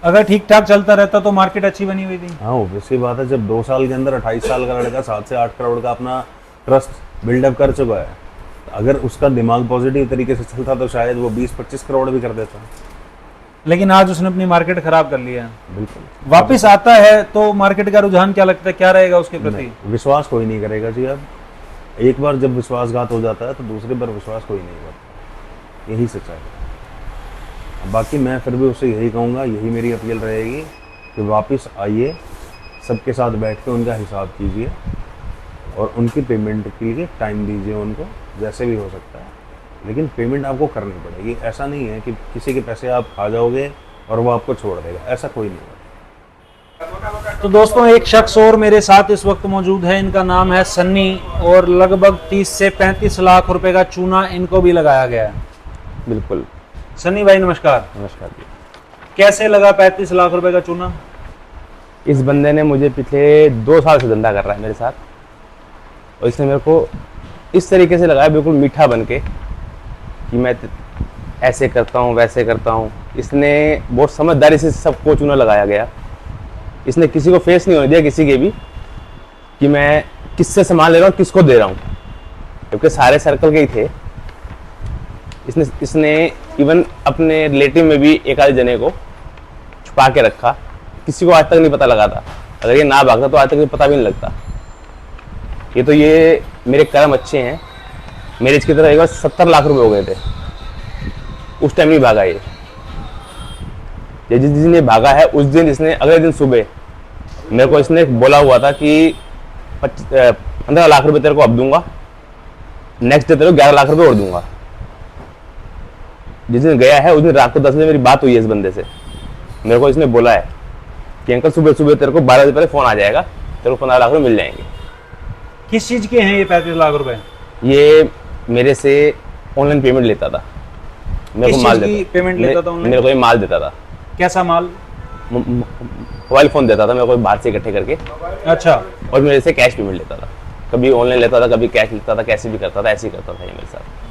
S1: अगर ठीक ठाक चलता रहता तो मार्केट अच्छी बनी हुई थी।
S3: हाँ, ऑब्वियसली बात है, जब 2 साल के अंदर 28 साल का लड़का 7 से 8 करोड़ का अपना ट्रस्ट बिल्डअप कर चुका है, अगर उसका दिमाग पॉजिटिव तरीके से चलता तो शायद वो 20-25 करोड़ भी कर देता।
S1: लेकिन आज उसने अपनी मार्केट खराब कर लिया।
S3: बिल्कुल।
S1: वापस आता है तो मार्केट का रुझान क्या लगता है, क्या रहेगा उसके प्रति?
S3: नहीं, विश्वास कोई नहीं करेगा जी। अब एक बार जब विश्वासघात हो जाता है तो दूसरी बार विश्वास कोई नहीं करता। यही सच्चाई है। बाकी मैं फिर भी उससे यही कहूँगा, यही मेरी अपील रहेगी कि वापस आइए, सबके साथ बैठ के उनका हिसाब कीजिए और उनकी पेमेंट के लिए टाइम दीजिए उनको, जैसे भी हो सकता है, लेकिन पेमेंट आपको करनी पड़ेगी। ऐसा नहीं है कि किसी के पैसे आप खा जाओगे और वो आपको छोड़ देगा, ऐसा कोई नहीं है।
S1: तो दोस्तों, एक शख्स और मेरे साथ इस वक्त मौजूद है, इनका नाम है सन्नी, और लगभग 30 से 35 लाख रुपए का चूना इनको भी लगाया गया है।
S4: बिल्कुल।
S1: सन्नी भाई नमस्कार।
S4: नमस्कार जी।
S1: कैसे लगा 35 लाख रुपए का चूना?
S4: इस बंदे ने मुझे पिछले 2 साल से धंधा कर रहा है मेरे साथ, और इसने मेरे को इस तरीके से लगाया, बिल्कुल मीठा बन के, कि मैं ऐसे करता हूँ वैसे करता हूँ। इसने बहुत समझदारी से सबको चूना लगाया गया। इसने किसी को फेस नहीं होने दिया, किसी के भी, कि मैं किससे सामान ले रहा हूँ, किसको दे रहा हूँ, क्योंकि सारे सर्कल के ही थे। इसने इवन अपने रिलेटिव में भी एक आधे जने को छुपा के रखा, किसी को आज तक नहीं पता लगा था। अगर ये ना भागता तो आज तक पता भी नहीं लगता। ये मेरे कर्म अच्छे हैं। मेरे इसकी तरह एक बार 70 लाख रुपए हो गए थे, उस टाइम नहीं भागा ये जिस दिन ये भागा है, उस दिन इसने अगले दिन सुबह मेरे को इसने बोला हुआ था कि 15 लाख रुपए तेरे को अब दूंगा, नेक्स्ट डे तेरे को 11 लाख रुपए और दूंगा। जिस दिन गया है उस दिन रात को 10 बजे मेरी बात हुई है इस बंदे से। मेरे को इसने बोला है कि अंकल सुबह सुबह तेरे को 12 बजे पहले फोन आ जाएगा, तेरे को 15 लाख रुपए मिल जाएंगे।
S1: किस चीज के हैं ये 35 लाख रुपए?
S4: ये मेरे से ऑनलाइन पेमेंट लेता था, मेरे को माल देता,
S1: पेमेंट लेता था ऑनलाइन?
S4: मेरे को ये माल देता था।
S1: कैसा माल?
S4: मोबाइल फोन देता था मेरे को बाहर से इकट्ठे करके,
S1: अच्छा।
S4: और मेरे से कैश पेमेंट लेता था। कभी ऑनलाइन लेता था, कभी कैश लेता था, कैसे भी करता था, ऐसे ही करता था ये मेरे साथ।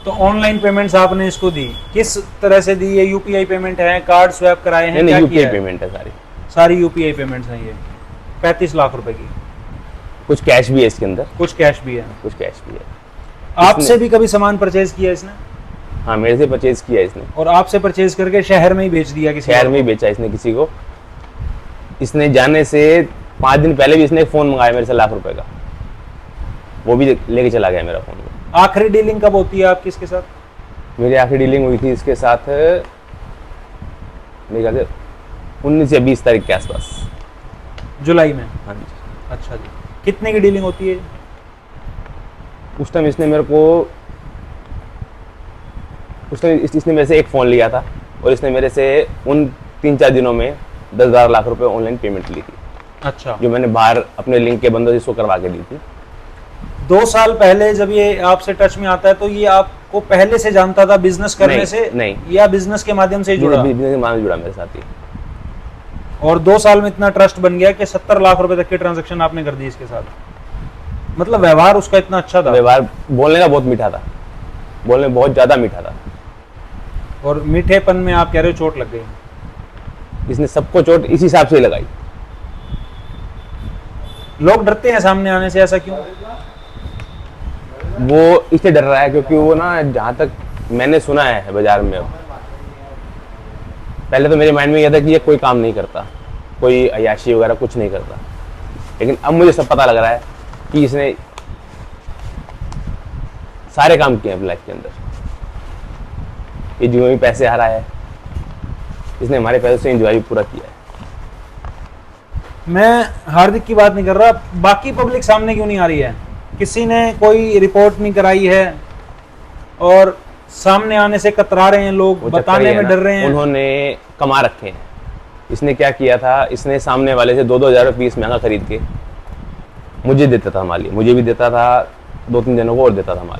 S1: तो ऑनलाइन पेमेंट्स आपने इसको दी, किस तरह से दी? ये यूपीआई पेमेंट है, कार्ड स्वैप कराए हैं,
S4: नहीं,
S1: क्या
S4: यूपीआई
S1: किया है?
S4: पेमेंट है सारी।
S1: सारी यूपीआई पेमेंट्स हैं ये 35 लाख रुपए की।
S4: कुछ कैश भी है इसके अंदर,
S1: कुछ कैश भी है।
S4: कुछ कैश भी है।
S1: आपसे भी कभी सामान परचेज किया इसने?
S4: हाँ, मेरे से परचेज किया इसने,
S1: और आपसे परचेज करके शहर में ही बेच दिया किसी
S4: शहर
S1: और
S4: में ही बेचा इसने किसी को। इसने जाने से 5 दिन पहले भी इसने एक फोन मंगाया मेरे से लाख रुपए का, वो भी लेके चला गया मेरा फोन।
S1: आखिरी डीलिंग कब होती है आपकी इसके साथ?
S4: मेरी आखिरी डीलिंग हुई थी इसके साथ मेरे ख्याल से 19 या 20 तारीख के आसपास,
S1: जुलाई में।
S4: हाँ जी।
S1: अच्छा जी। कितने की डीलिंग होती है?
S4: उस टाइम इसने मेरे से एक फ़ोन लिया था, और इसने मेरे से उन 3-4 दिनों में 10-12 लाख रुपए ऑनलाइन पेमेंट ली थी।
S1: अच्छा।
S4: जो मैंने बाहर अपने लिंक के बंदों से इसको करवा के दी थी।
S1: 2 साल पहले जब ये आपसे टच में आता है तो ये आपको पहले से जानता था बिजनेस करने
S4: नहीं,
S1: से?
S4: नहीं।
S1: या बिजनेस के माध्यम से ही जुड़ा?
S4: बिजनेस के माध्यम जुड़ा मेरे साथ ही।
S1: और 2 साल में इतना ट्रस्ट बन गया कि 70 लाख रुपए तक के ट्रांजैक्शन आपने कर दी इसके साथ। मतलब व्यवहार उसका इतना अच्छा था?
S4: व्यवहार बोलने का बहुत मीठा था, बोलने में बहुत ज्यादा मीठा था।
S1: और मीठेपन में आप कह रहे हो चोट लग गई?
S4: इसने सबको चोट इसी हिसाब से ही लगाई।
S1: लोग डरते हैं सामने आने से, ऐसा क्यों?
S4: वो इसलिए डर रहा है क्योंकि वो ना, जहाँ तक मैंने सुना है बाजार में, पहले तो मेरे माइंड में यह था कि ये कोई काम नहीं करता, कोई अय्याशी वगैरह कुछ नहीं करता, लेकिन अब मुझे सब पता लग रहा है कि इसने सारे काम किए हैं लाइफ के अंदर। ये जो भी पैसे आ रहा है, इसने हमारे पैसों से एंजॉय भी पूरा किया है।
S1: मैं हार्दिक की बात नहीं कर रहा, बाकी पब्लिक सामने क्यों नहीं आ रही है? किसी ने कोई रिपोर्ट नहीं कराई है और सामने आने से कतरा रहे हैं लोग,
S4: वो चक्कर
S1: बताने
S4: ये है
S1: में
S4: ना,
S1: डर रहे हैं।
S4: उन्होंने कमा रखे हैं। इसने क्या किया था, इसने सामने वाले से 2-2 हज़ार पीस महंगा खरीद के मुझे देता था माल, मुझे भी देता था, 2-3 जनों को और देता था माल।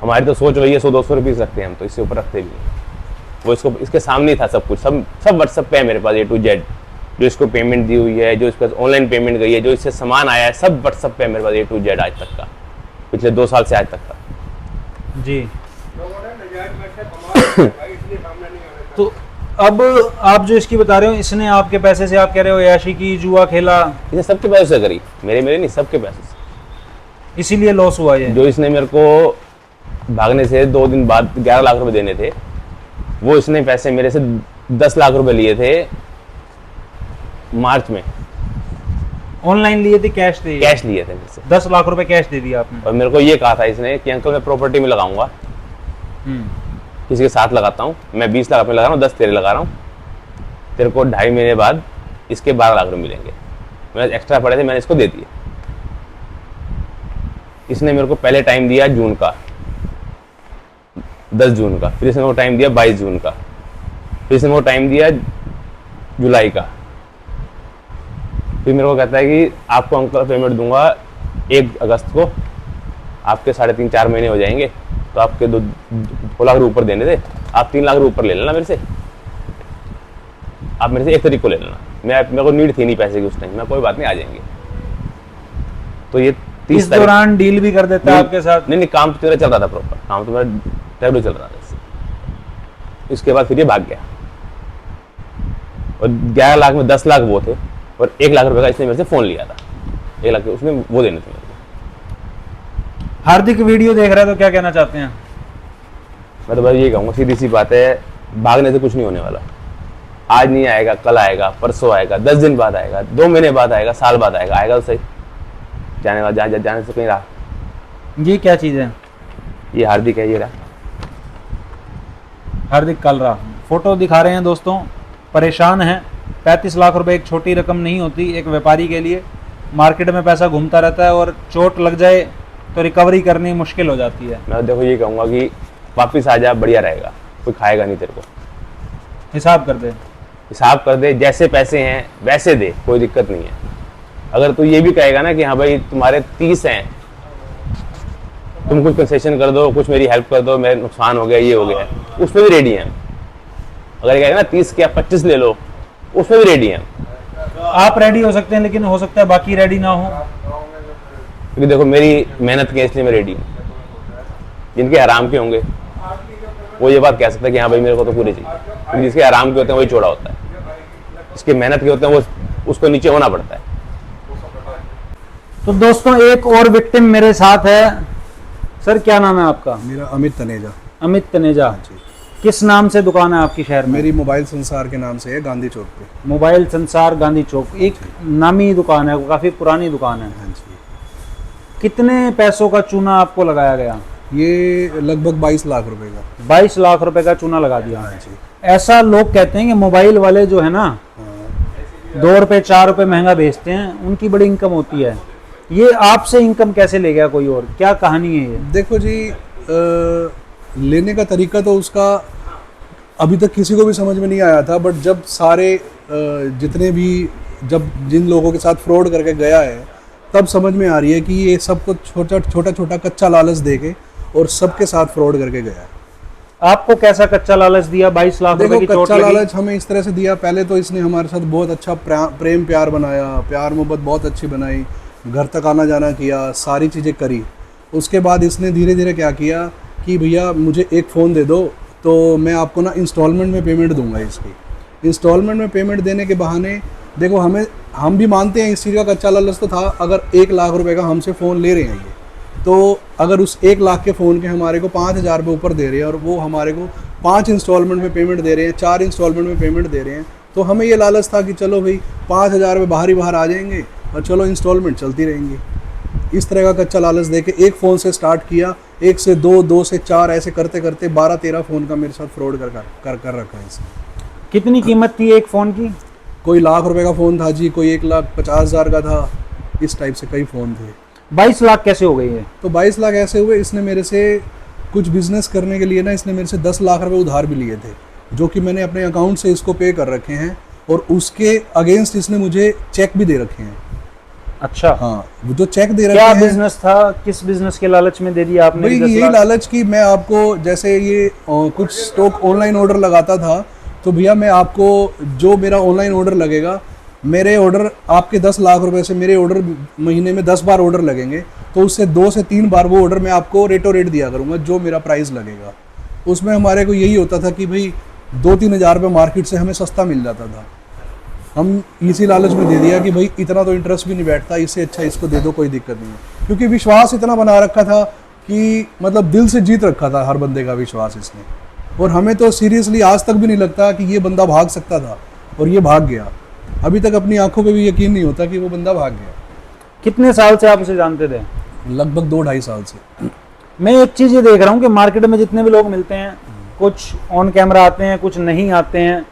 S4: हमारी तो सोच वही है 100-200 रुपीस रखते हैं हम, तो इससे ऊपर रखते भी नहीं। वो इसको इसके सामने ही था सब कुछ, सब व्हाट्सएप पे है मेरे पास A to Z, जो इसको पेमेंट दी हुई है, जो इसको ऑनलाइन पेमेंट गई है, जो इससे सामान आया है, सब व्हाट्सएप पे है मेरे पास A to Z आज तक का, पिछले 2 साल से आज तक का।
S1: जी। तो अब आप जो इसकी बता रहे हो, इसने आपके पैसे से, आप कह रहे हो याशी की, जुआ खेला,
S4: इसने सबके पैसों से करी, मेरे नहीं, सबके पैसों से।
S1: इसीलिए लॉस हुआ ये।
S4: जो इसने मेरे को भागने से 2 दिन बाद 11 लाख रुपए देने थे, वो इसने पैसे मेरे से 10 लाख रुपए लिए थे मार्च में।
S1: ऑनलाइन लिए थे, कैश थे?
S4: कैश लिए थे मेरे से
S1: 10 लाख रुपए कैश दे दिया आपने।
S4: और मेरे को ये कहा था इसने कि अंकल मैं प्रॉपर्टी में लगाऊंगा, किसी के साथ लगाता हूँ, मैं 20 लाख में लगा रहा हूँ, 10 तेरे लगा रहा हूँ, तेरे को 2.5 महीने बाद इसके 12 लाख रुपए मिलेंगे। मैंने एक्स्ट्रा पड़े थे, मैंने इसको दे दिए। इसने मेरे को पहले टाइम दिया जून का, 10 जून का, फिर इसने मेरे को टाइम दिया 22 जून का, फिर इसने मेरे को टाइम दिया जुलाई का। फिर मेरे को कहता है कि आपको अंकल पेमेंट दूंगा 1 अगस्त को, आपके 3.5-4 महीने हो जाएंगे, तो आपके 2 लाख रुपये ऊपर देने थे, आप 3 लाख रुपये ऊपर ले लेना मेरे से, आप मेरे से 1 तारीख को ले लेना। मेरे को नीड थी नहीं पैसे की उस टाइम, मैं कोई बात नहीं, आ जाएंगे। तो ये 30
S1: इस दौरान डील भी कर देता है आपके साथ?
S4: नहीं, काम तो मेरा चल रहा था प्रॉपर, काम तो मेरा टेबल चल रहा था इससे। इसके बाद फिर ये भाग गया, और 11 लाख में 10 लाख वो थे, और 1 लाख रुपए का इसने मेरे से फोन लिया था, 1 लाख उसने वो देने थे मेरे को।
S1: हार्दिक वीडियो देख रहा है तो क्या कहना चाहते हैं?
S4: मैं तो बस ये कहूँगा, सीधी सी बात है, भागने से कुछ नहीं होने वाला। आज नहीं आएगा, कल आएगा, परसों आएगा, 10 दिन बाद आएगा, 2 महीने बाद आएगा, साल बाद आएगा, आएगा तो सही। जाने से कहीं रहा।
S1: ये क्या चीज है?
S4: ये हार्दिक है, ये रहा
S1: हार्दिक कालरा। फोटो दिखा रहे हैं दोस्तों, परेशान है। 35 लाख रुपए एक छोटी रकम नहीं होती एक व्यापारी के लिए। मार्केट में पैसा घूमता रहता है और चोट लग जाए तो रिकवरी करनी मुश्किल हो जाती है।
S4: मैं देखो ये कहूँगा कि वापिस आ जा, बढ़िया रहेगा, कोई खाएगा नहीं तेरे को।
S1: हिसाब कर दे,
S4: हिसाब कर दे, जैसे पैसे हैं वैसे दे, कोई दिक्कत नहीं है। अगर तू ये भी कहेगा ना कि हाँ भाई तुम्हारे 30 हैं, तुम कुछ कंसेशन कर दो, कुछ मेरी हेल्प कर दो, मेरे नुकसान हो गया, ये हो गया, उसमें भी रेडी हैं। अगर ये कहेगा ना 30 के 25 ले लो, उसमें भी रेडी हैं।
S1: आप रेडी हो सकते हैं, लेकिन हो सकता है बाकी रेडी ना हो।
S4: क्योंकि देखो मेरी मेहनत के, इसलिए मैं रेडी हूँ। जिनके हराम के होंगे वो ये बात कह सकता है कि हाँ भाई मेरे को तो पूरे चाहिए, क्योंकि जिसके हराम के होते हैं वही चौड़ा होता है, जिसके मेहनत के होते हैं वो उसको नीचे होना पड़ता है।
S1: तो दोस्तों एक और विक्टिम मेरे साथ है। सर क्या नाम है आपका?
S5: मेरा अमित तनेजा।
S1: अमित तनेजा जी। किस नाम से दुकान है आपकी शहर में?
S5: मेरी मोबाइल संसार के नाम से है, गांधी चौक पे।
S1: मोबाइल संसार गांधी चौक, एक नामी दुकान है, काफी पुरानी दुकान है।
S5: हाँ जी।
S1: कितने पैसों का चूना आपको लगाया गया?
S5: ये लगभग 22 लाख रुपए का।
S1: 22 लाख रुपए का चूना लगा दिया।
S5: हाँ जी।
S1: ऐसा लोग कहते हैं कि मोबाइल वाले जो है ना,
S5: हाँ।
S1: 2 रुपए 4 रुपए महंगा बेचते हैं, उनकी बड़ी इनकम होती है। ये आपसे इनकम कैसे ले गया कोई और? क्या कहानी है ये?
S5: देखो जी, लेने का तरीका तो उसका अभी तक किसी को भी समझ में नहीं आया था, बट जब सारे जितने भी जिन लोगों के साथ फ्रॉड करके गया है, तब समझ में आ रही है कि ये सब कुछ छोटा छोटा कच्चा लालच देके और सबके साथ फ्रॉड करके गया है।
S1: आपको कैसा कच्चा लालच दिया? 22 लाख रुपए
S5: देखो
S1: की चोट
S5: कच्चा
S1: लगी।
S5: लालच हमें इस तरह से दिया, पहले तो इसने हमारे साथ बहुत अच्छा प्रेम प्यार बनाया, प्यार मोहब्बत बहुत अच्छी बनाई, घर तक आना जाना किया, सारी चीज़ें करी। उसके बाद इसने धीरे धीरे क्या किया कि भैया मुझे एक फ़ोन दे दो तो मैं आपको ना इंस्टॉलमेंट में पेमेंट दूंगा। इसकी इंस्टॉलमेंट में पेमेंट देने के बहाने देखो हम भी मानते हैं इस चीज़ का कच्चा लालच तो था। अगर 1 लाख रुपए का हमसे फ़ोन ले रहे हैं ये, तो अगर उस 1 लाख के फ़ोन के हमारे को 5,000 रुपये ऊपर दे रहे हैं और वो हमारे को 5 इंस्टॉलमेंट में पेमेंट दे रहे हैं, 4 इंस्टॉलमेंट में पेमेंट दे रहे हैं। तो हमें ये लालच था कि चलो भाई 5,000 में बाहर ही बाहर आ जाएंगे और चलो इंस्टॉलमेंट चलती रहेंगी। इस तरह का कच्चा लालच देके एक फ़ोन से स्टार्ट किया, 1 से 2, 2 से 4, ऐसे करते करते 12-13 फ़ोन का मेरे साथ फ्रॉड कर रखा है इसने।
S1: कितनी कीमत थी एक फ़ोन की?
S5: कोई लाख रुपए का फ़ोन था जी, कोई 1,50,000 का था, इस टाइप से कई फ़ोन थे।
S1: 22 लाख कैसे हो गई है?
S5: तो 22 लाख ऐसे हुए, इसने मेरे से कुछ बिजनेस करने के लिए ना, इसने मेरे से 10 लाख रुपए उधार भी लिए थे, जो कि मैंने अपने अकाउंट से इसको पे कर रखे हैं, और उसके अगेंस्ट इसने मुझे चेक भी दे रखे हैं।
S1: अच्छा,
S5: हाँ, वो जो चेक दे रखे
S1: क्या
S5: हैं,
S1: बिजनेस था? किस बिजनेस के लालच में दे दिया आपने?
S5: वही
S1: 10
S5: यही
S1: लाख?
S5: लालच की मैं आपको, जैसे ये कुछ स्टॉक ऑनलाइन ऑर्डर लगाता था, तो भैया मैं आपको जो मेरा ऑनलाइन ऑर्डर लगेगा, मेरे ऑर्डर आपके 10 लाख रुपए से मेरे ऑर्डर महीने में 10 बार ऑर्डर लगेंगे, तो उससे 2 से 3 बार वो ऑर्डर मैं आपको रेटो रेट दिया करूँगा, जो मेरा प्राइस लगेगा। उसमें हमारे को यही होता था कि भाई 2-3 हज़ार रुपये मार्केट से हमें सस्ता मिल जाता था। हम इसी लालच में दे दिया कि भाई इतना तो इंटरेस्ट भी नहीं बैठता, इससे अच्छा इसको दे दो, कोई दिक्कत नहीं है। क्योंकि विश्वास इतना बना रखा था कि मतलब दिल से जीत रखा था हर बंदे का विश्वास इसने, और हमें तो सीरियसली आज तक भी नहीं लगता कि ये बंदा भाग सकता था, और ये भाग गया। अभी तक अपनी आंखों पे भी यकीन नहीं होता कि वो बंदा भाग गया।
S1: कितने साल से आप उसे जानते थे?
S5: लगभग 2-2.5 साल से।
S1: मैं एक चीज़ ये देख रहा हूँ कि मार्केट में जितने भी लोग मिलते हैं, कुछ ऑन कैमरा आते हैं, कुछ नहीं आते हैं,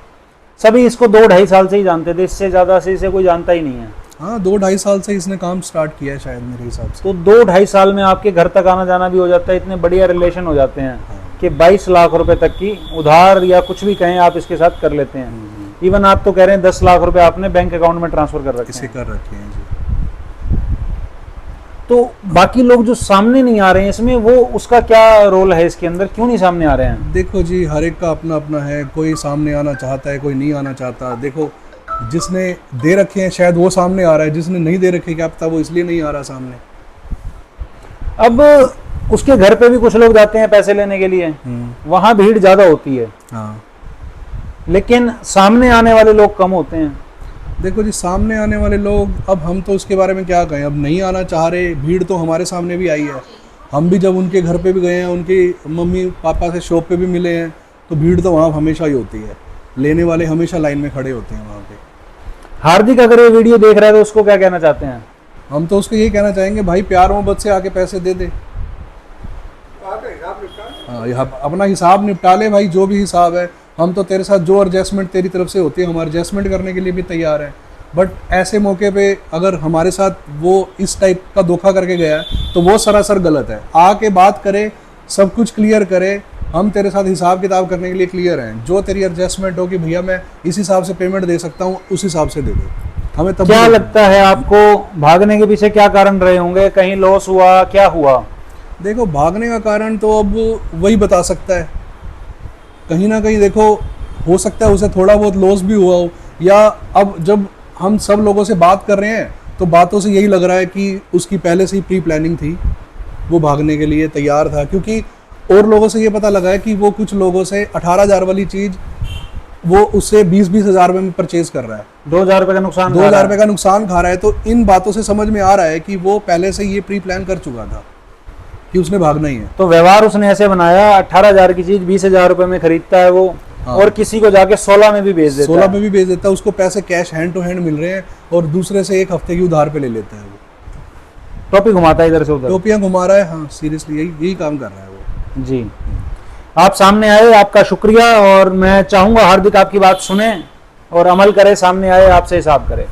S1: सभी इसको 2-2.5 साल से ही जानते थे, इससे ज़्यादा से इसे कोई जानता ही नहीं है।
S5: हाँ, 2-2.5 साल से इसने काम स्टार्ट किया है शायद मेरे हिसाब से।
S1: तो 2-2.5 साल में आपके घर तक आना जाना भी हो जाता है, इतने बढ़िया रिलेशन हो जाते हैं कि 22 लाख रुपए तक की उधार या कुछ भी कहें आप इसके साथ कर लेते हैं। इवन आप तो कह रहे हैं 10 लाख रुपए आपने बैंक अकाउंट में ट्रांसफर कर रखे
S5: इसे
S1: हैं।
S5: कर रखे हैं जी।
S1: तो बाकी लोग जो सामने नहीं आ रहे हैं इसमें, वो उसका क्या रोल है इसके अंदर, क्यों नहीं सामने आ रहे हैं?
S5: देखो जी, हर एक का अपना अपना है, कोई सामने आना चाहता है, कोई नहीं आना चाहता। देखो, जिसने दे रखे हैं शायद वो सामने आ रहा है, जिसने नहीं दे रखे क्या पता वो इसलिए नहीं आ रहा सामने।
S1: अब उसके घर पे भी कुछ लोग जाते हैं पैसे लेने के लिए, वहां भीड़ ज्यादा होती है,
S5: हाँ,
S1: लेकिन सामने आने वाले लोग कम होते हैं।
S5: देखो जी, सामने आने वाले लोग, अब हम तो उसके बारे में क्या कहें, अब नहीं आना चाह रहे। भीड़ तो हमारे सामने भी आई है, हम भी जब उनके घर पे भी गए हैं, उनके मम्मी पापा से शॉप पे भी मिले हैं, तो भीड़ तो वहाँ हमेशा ही होती है। लेने वाले हमेशा लाइन में खड़े होते हैं वहाँ पे।
S1: हार्दिक अगर ये वीडियो देख रहा है तो उसको क्या कहना चाहते हैं?
S5: हम तो उसको यही कहना चाहेंगे, भाई प्यार मोहब्बत से आके पैसे दे दे, हाँ, अपना हिसाब निपटा ले भाई, जो भी हिसाब है। हम तो तेरे साथ जो एडजस्टमेंट तेरी तरफ से होती है, हमारे एडजस्टमेंट करने के लिए भी तैयार है। बट ऐसे मौके पे अगर हमारे साथ वो इस टाइप का धोखा करके गया है तो वो सरासर गलत है। आके बात करे, सब कुछ क्लियर करे, हम तेरे साथ हिसाब किताब करने के लिए क्लियर हैं। जो तेरी एडजस्टमेंट हो कि भैया मैं इस हिसाब से पेमेंट दे सकता हूँ, उस हिसाब से दे दे हमें। तब
S1: क्या लगता है आपको, भागने के पीछे क्या कारण रहे होंगे? कहीं लॉस हुआ, क्या हुआ?
S5: देखो, भागने का कारण तो अब वही बता सकता है। कहीं ना कहीं देखो, हो सकता है उसे थोड़ा बहुत लॉस भी हुआ हो, या अब जब हम सब लोगों से बात कर रहे हैं तो बातों से यही लग रहा है कि उसकी पहले से ही प्री प्लानिंग थी, वो भागने के लिए तैयार था। क्योंकि और लोगों से ये पता लगा है कि वो कुछ लोगों से 18,000 वाली चीज़ वो उससे 20-20 हज़ार रुपये में परचेज कर रहा है,
S1: 2,000 रुपये का नुकसान
S5: 2,000 रुपये का नुकसान खा रहा है। तो इन बातों से समझ में आ रहा है कि वो पहले से ये प्री प्लान कर चुका था कि उसने भागना ही है।
S1: तो व्यवहार उसने ऐसे बनाया, 18,000 की चीज 20,000 रुपए में खरीदता है वो,
S5: हाँ।
S1: और किसी को जाके 16 में भी बेच देता
S5: 16
S1: है।
S5: में भी बेच देता है, उसको पैसे कैश हैंड टू हैंड मिल रहे हैं, और दूसरे से 1 हफ्ते की उधार पे ले लेता है वो।
S1: टॉपिक घुमाता है इधर से उधर।
S5: टोपियां घुमा रहा है, हाँ, सीरियसली यही काम कर रहा है वो।
S1: जी, आप सामने आए, आपका शुक्रिया, और मैं चाहूंगा हार्दिक आपकी बात सुने और अमल करे, सामने आए, आपसे हिसाब करे।